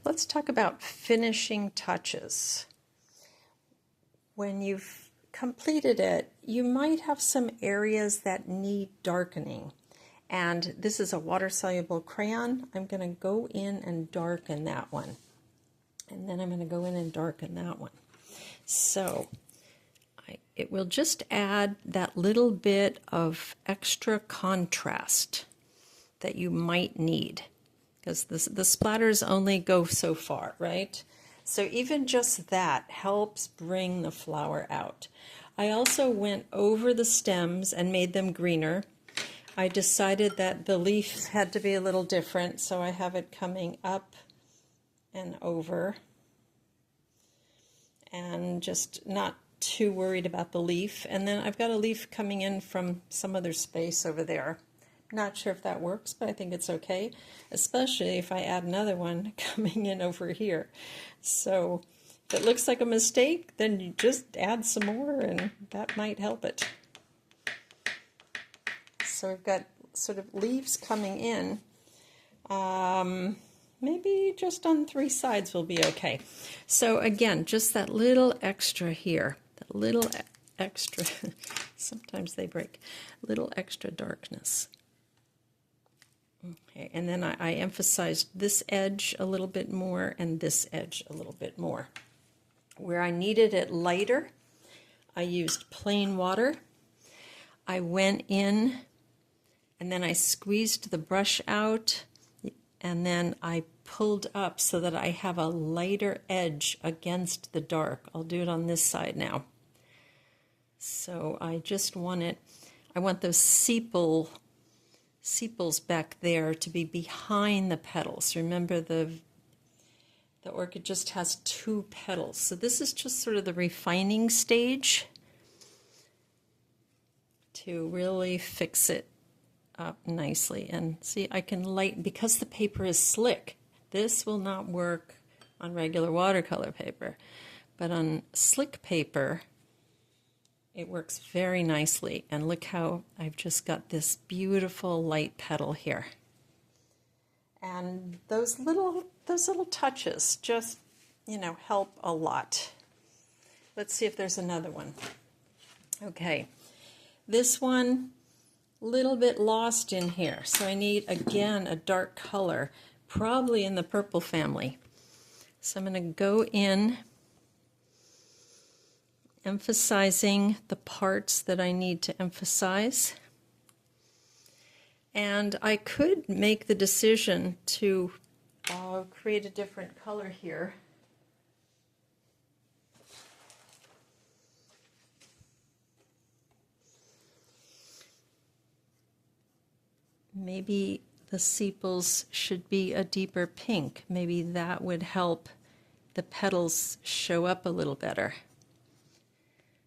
let's talk about finishing touches. When you've completed it, you might have some areas that need darkening. And this is a water-soluble crayon. I'm going to go in and darken that one. And then I'm going to go in and darken that one. So it will just add that little bit of extra contrast that you might need, because the splatters only go so far, right? So even just that helps bring the flower out. I also went over the stems and made them greener. I decided that the leaf had to be a little different, so I have it coming up and over, and just not too worried about the leaf. And then I've got a leaf coming in from some other space over there. Not sure if that works, but I think it's okay, especially if I add another one coming in over here. So if it looks like a mistake, then you just add some more and that might help it. So we've got sort of leaves coming in. Maybe just on 3 sides will be okay. So again, just that little extra here, that little extra, sometimes they break, little extra darkness. Okay, and then I emphasized this edge a little bit more and this edge a little bit more. Where I needed it lighter, I used plain water. I went in and then I squeezed the brush out, and then I pulled up so that I have a lighter edge against the dark. I'll do it on this side now. So I just want it, I want those sepals back there to be behind the petals. Remember, the orchid just has 2 petals. So this is just sort of the refining stage to really fix it up nicely. And see, I can lighten, because the paper is slick. This will not work on regular watercolor paper, but on slick paper it works very nicely. And look how I've just got this beautiful light petal here. And those little touches just, you know, help a lot. Let's see if there's another one. Okay, this one, little bit lost in here, so I need again a dark color, probably in the purple family. So I'm going to go in, emphasizing the parts that I need to emphasize. And I could make the decision to create a different color here. Maybe the sepals should be a deeper pink. Maybe that would help the petals show up a little better.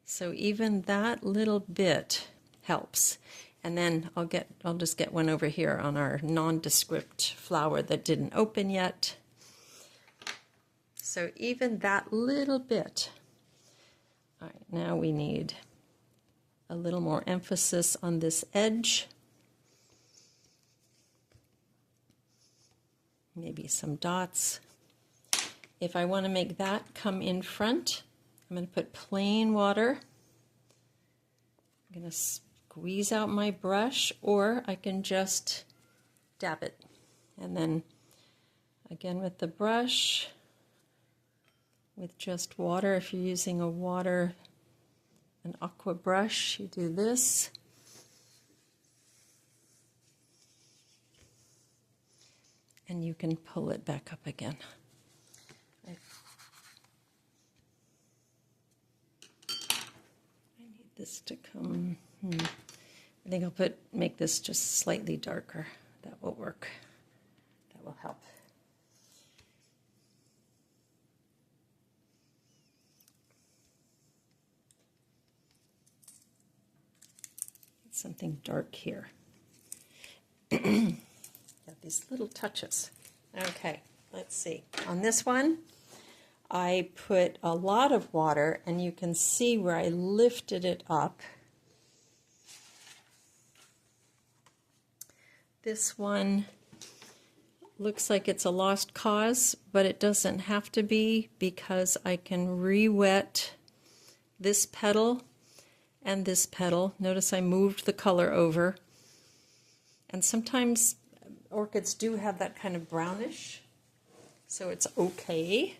So even that little bit helps. And then I'll just get one over here on our nondescript flower that didn't open yet. So even that little bit. All right, now we need a little more emphasis on this edge. Maybe some dots. If I want to make that come in front, I'm going to put plain water. I'm going to squeeze out my brush, or I can just dab it. And then again with the brush, with just water. If you're using an aqua brush, you do this. And you can pull it back up again. I need this to come. I think I'll make this just slightly darker. That will work. That will help. Get something dark here. These little touches. Okay, let's see. On this one, I put a lot of water, and you can see where I lifted it up. This one, looks like it's a lost cause, but it doesn't have to be, because I can re-wet this petal and this petal. Notice I moved the color over. And sometimes orchids do have that kind of brownish, so it's okay.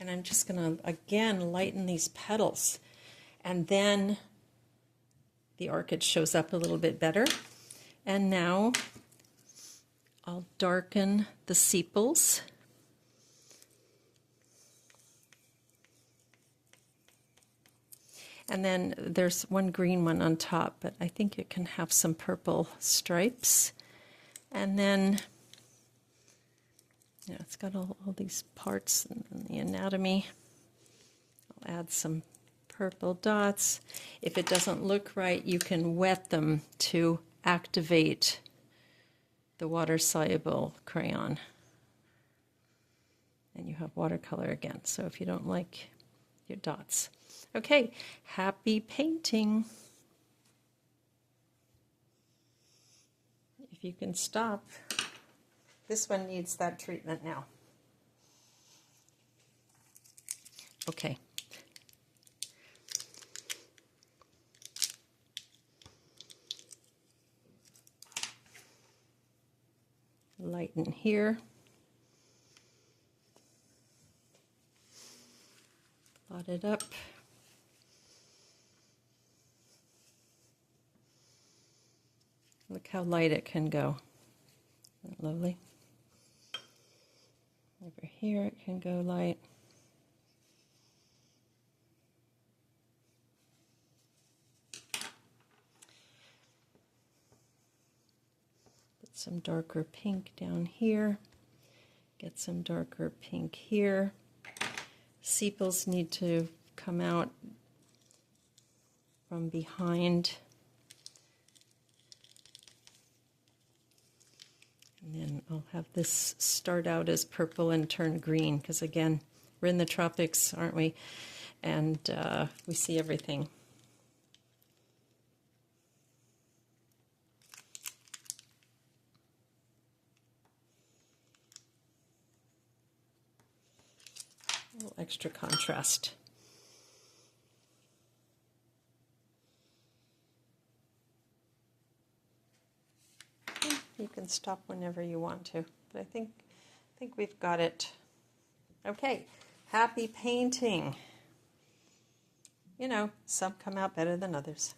And I'm just going to, again, lighten these petals. And then the orchid shows up a little bit better. And now I'll darken the sepals. And then there's one green one on top, but I think it can have some purple stripes. And then, yeah, it's got all these parts in the anatomy. I'll add some purple dots. If it doesn't look right, you can wet them to activate the water-soluble crayon. And you have watercolor again, so if you don't like your dots. Okay, happy painting. If you can stop. This one needs that treatment now. Okay. Lighten here. Blot it up. Look how light it can go. Isn't that lovely? Over here it can go light. Put some darker pink down here. Get some darker pink here. Sepals need to come out from behind. And then I'll have this start out as purple and turn green, because again, we're in the tropics, aren't we? And we see everything. A little extra contrast. You can stop whenever you want to, but I think we've got it. Okay, happy painting. You know, some come out better than others.